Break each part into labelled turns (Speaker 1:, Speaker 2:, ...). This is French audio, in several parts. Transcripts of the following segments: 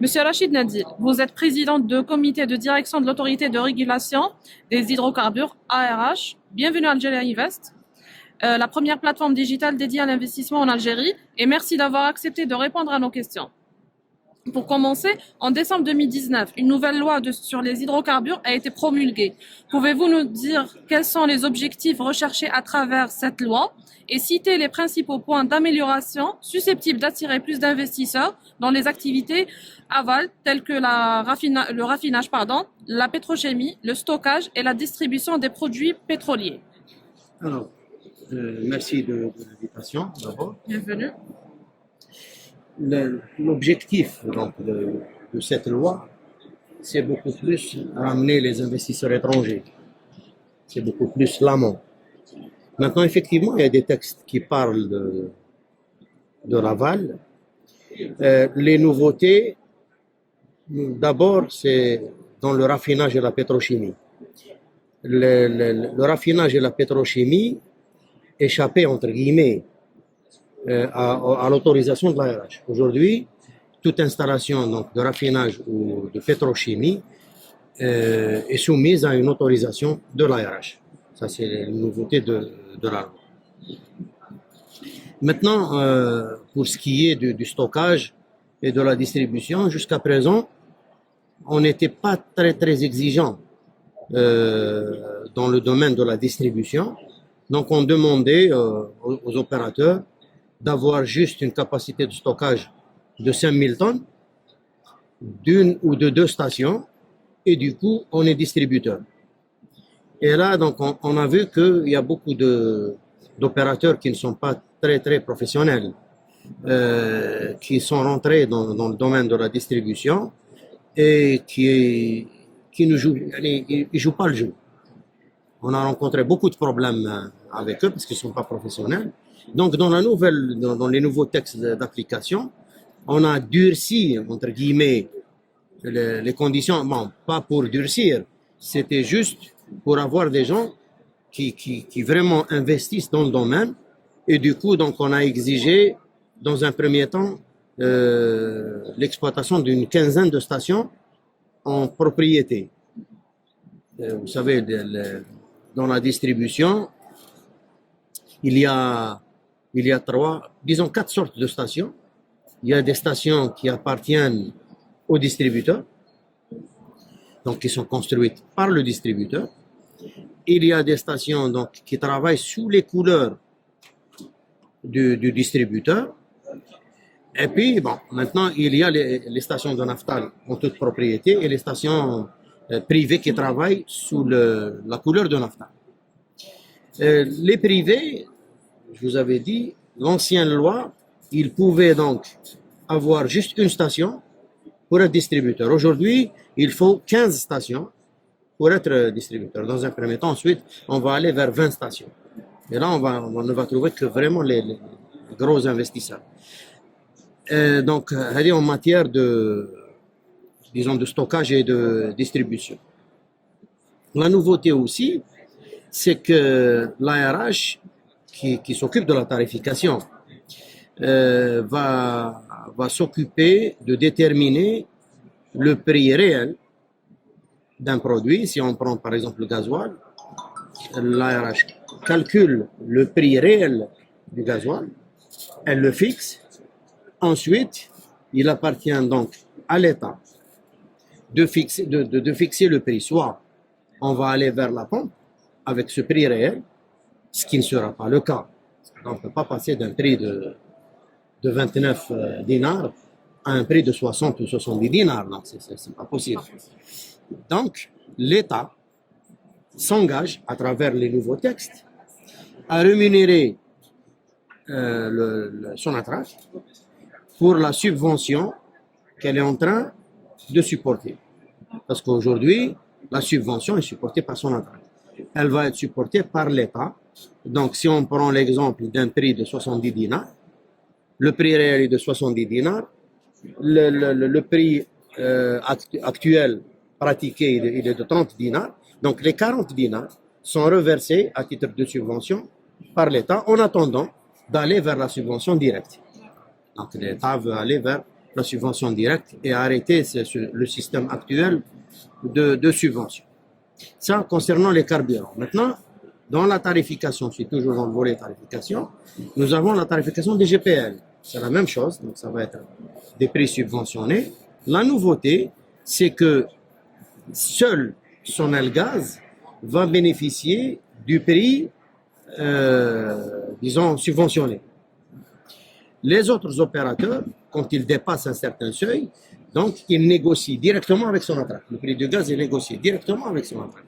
Speaker 1: Monsieur Rachid Nadil, vous êtes président du comité de direction de l'autorité de régulation des hydrocarbures ARH. Bienvenue à Algeria Invest, la première plateforme digitale dédiée à l'investissement en Algérie, et merci d'avoir accepté de répondre à nos questions. Pour commencer, en décembre 2019, une nouvelle loi sur les hydrocarbures a été promulguée. Pouvez-vous nous dire quels sont les objectifs recherchés à travers cette loi et citer les principaux points d'amélioration susceptibles d'attirer plus d'investisseurs dans les activités aval telles que le raffinage, la pétrochimie, le stockage et la distribution des produits pétroliers?
Speaker 2: Alors, merci de l'invitation d'abord.
Speaker 1: Bienvenue.
Speaker 2: L'objectif donc, de cette loi, c'est beaucoup plus ramener les investisseurs étrangers. C'est beaucoup plus l'amont. Maintenant, effectivement, il y a des textes qui parlent de l'aval. Les nouveautés, d'abord, c'est dans le raffinage et la pétrochimie. Le raffinage et la pétrochimie échappaient, entre guillemets, à l'autorisation de l'ARH. Aujourd'hui, toute installation donc, de raffinage ou de pétrochimie est soumise à une autorisation de l'ARH. Ça, c'est la nouveauté de la loi. Maintenant, pour ce qui est du stockage et de la distribution, jusqu'à présent, on n'était pas très exigeant dans le domaine de la distribution. Donc, on demandait aux opérateurs d'avoir juste une capacité de stockage de 5000 tonnes, d'une ou de deux stations, et du coup, on est distributeur. Et là, donc, on a vu qu'il y a beaucoup d'opérateurs qui ne sont pas très professionnels, qui sont rentrés dans le domaine de la distribution et qui ne jouent pas le jeu. On a rencontré beaucoup de problèmes avec eux parce qu'ils ne sont pas professionnels. Donc, dans les nouveaux textes d'application, on a durci, entre guillemets, les conditions. Bon, pas pour durcir, c'était juste pour avoir des gens qui vraiment investissent dans le domaine. Et du coup, donc, on a exigé, dans un premier temps, l'exploitation d'une quinzaine de stations en propriété. Vous savez, dans la distribution, il y a quatre sortes de stations. Il y a des stations qui appartiennent au distributeur, donc qui sont construites par le distributeur. Il y a des stations donc, qui travaillent sous les couleurs du distributeur. Et puis, bon, maintenant, il y a les stations de Naftal en toute propriété et les stations privées qui travaillent sous la couleur de Naftal. Les privés, je vous avais dit, l'ancienne loi, ils pouvaient donc avoir juste une station pour être distributeur. Aujourd'hui, il faut 15 stations pour être distributeur. Dans un premier temps, ensuite, on va aller vers 20 stations. Et là, on ne va trouver que vraiment les gros investisseurs. Donc, en matière de stockage et de distribution. La nouveauté aussi, c'est que l'ARH, qui s'occupe de la tarification, va s'occuper de déterminer le prix réel d'un produit. Si on prend par exemple le gasoil, l'ARH calcule le prix réel du gasoil, elle le fixe. Ensuite, il appartient donc à l'État de fixer le prix. Soit on va aller vers la pompe avec ce prix réel, ce qui ne sera pas le cas. On ne peut pas passer d'un prix de 29 dinars à un prix de 60 ou 70 dinars. Non, c'est pas possible. Donc, l'État s'engage, à travers les nouveaux textes, à rémunérer son attrape pour la subvention qu'elle est en train de supporter. Parce qu'aujourd'hui, la subvention est supportée par son attrape. Elle va être supportée par l'État. Donc, si on prend l'exemple d'un prix de 70 dinars, le prix réel est de 70 dinars, le prix actuel pratiqué il est de 30 dinars. Donc, les 40 dinars sont reversés à titre de subvention par l'État en attendant d'aller vers la subvention directe. Donc, l'État veut aller vers la subvention directe et arrêter le système actuel de subvention. Ça, concernant les carburants. Maintenant, dans la tarification, c'est toujours dans le volet tarification, nous avons la tarification des GPL. C'est la même chose, donc ça va être des prix subventionnés. La nouveauté, c'est que seul Sonelgaz va bénéficier du prix, disons, subventionné. Les autres opérateurs, quand ils dépassent un certain seuil, donc ils négocient directement avec Sonatrach. Le prix du gaz est négocié directement avec Sonatrach.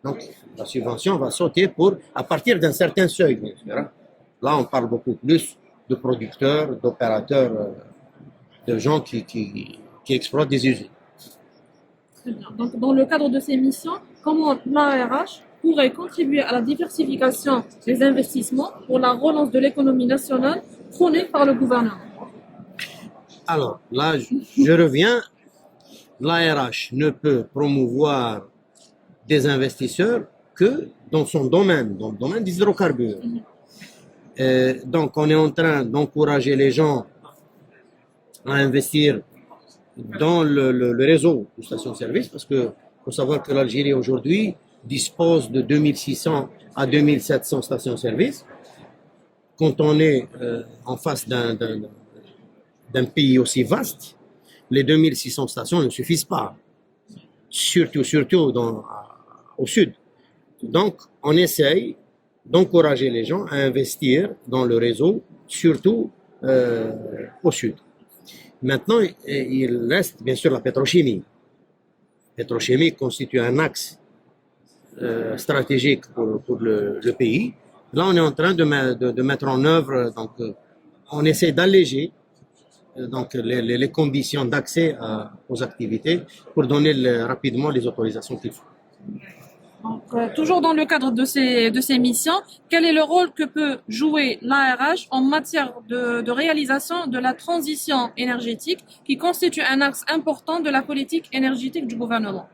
Speaker 2: Donc la subvention va sauter à partir d'un certain seuil, bien sûr. Là, on parle beaucoup plus de producteurs, d'opérateurs, de gens qui exploitent des usines.
Speaker 1: Très bien. Donc, dans le cadre de ces missions, comment l'ARH pourrait contribuer à la diversification des investissements pour la relance de l'économie nationale prônée par le gouvernement?
Speaker 2: Alors, là, je reviens. L'ARH ne peut promouvoir des investisseurs que dans son domaine, dans le domaine des hydrocarbures. Donc, on est en train d'encourager les gens à investir dans le réseau de stations-service, parce que faut savoir que l'Algérie aujourd'hui dispose de 2600 à 2700 stations-service. Quand on est en face d'un pays aussi vaste, les 2600 stations ne suffisent pas, surtout au sud. Donc, on essaye d'encourager les gens à investir dans le réseau, surtout au sud. Maintenant, il reste bien sûr la pétrochimie. La pétrochimie constitue un axe stratégique pour le pays. Là, on est en train de mettre en œuvre, donc on essaie d'alléger donc les conditions d'accès aux activités pour donner rapidement les autorisations qu'il faut.
Speaker 1: Donc, toujours dans le cadre de ces missions, quel est le rôle que peut jouer l'ARH en matière de réalisation de la transition énergétique qui constitue un axe important de la politique énergétique du gouvernement?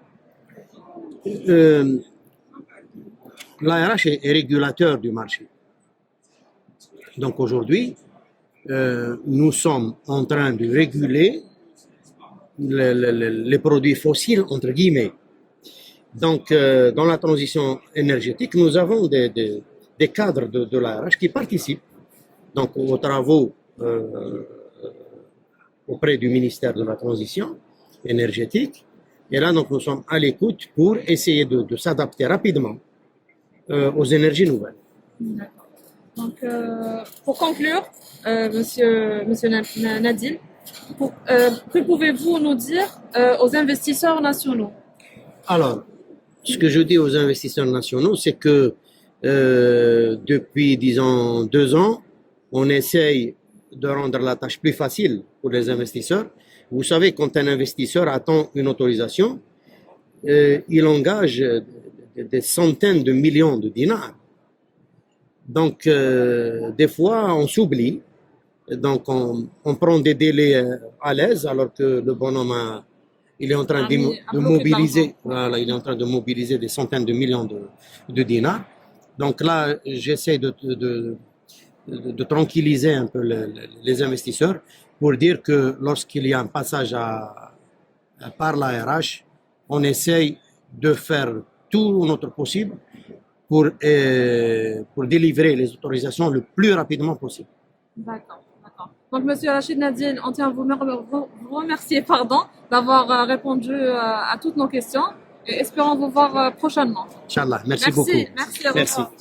Speaker 2: L'ARH est régulateur du marché. Donc aujourd'hui, nous sommes en train de réguler les produits fossiles, entre guillemets. Donc, dans la transition énergétique, nous avons des cadres de l'ARH qui participent donc, aux travaux auprès du ministère de la Transition énergétique. Et là, donc, nous sommes à l'écoute pour essayer de s'adapter rapidement aux énergies nouvelles.
Speaker 1: D'accord. Donc, pour conclure, Monsieur Nadine, que pouvez-vous nous dire aux investisseurs nationaux?
Speaker 2: Alors, ce que je dis aux investisseurs nationaux, c'est que depuis, disons, 2 ans, on essaye de rendre la tâche plus facile pour les investisseurs. Vous savez, quand un investisseur attend une autorisation, il engage des centaines de millions de dinars. Donc, des fois, on s'oublie. Donc, on prend des délais à l'aise, alors que le bonhomme il est en train de mobiliser, voilà, il est en train de mobiliser des centaines de millions de dinars. Donc là, j'essaie de tranquilliser un peu les investisseurs pour dire que lorsqu'il y a un passage par l'ARH, on essaye de faire tout notre possible pour délivrer les autorisations le plus rapidement possible.
Speaker 1: D'accord. Donc, Monsieur Rachid Nadine, on tient à vous remercier d'avoir répondu à toutes nos questions et espérons vous voir prochainement.
Speaker 2: Inch'Allah, merci beaucoup.
Speaker 1: Merci, au revoir.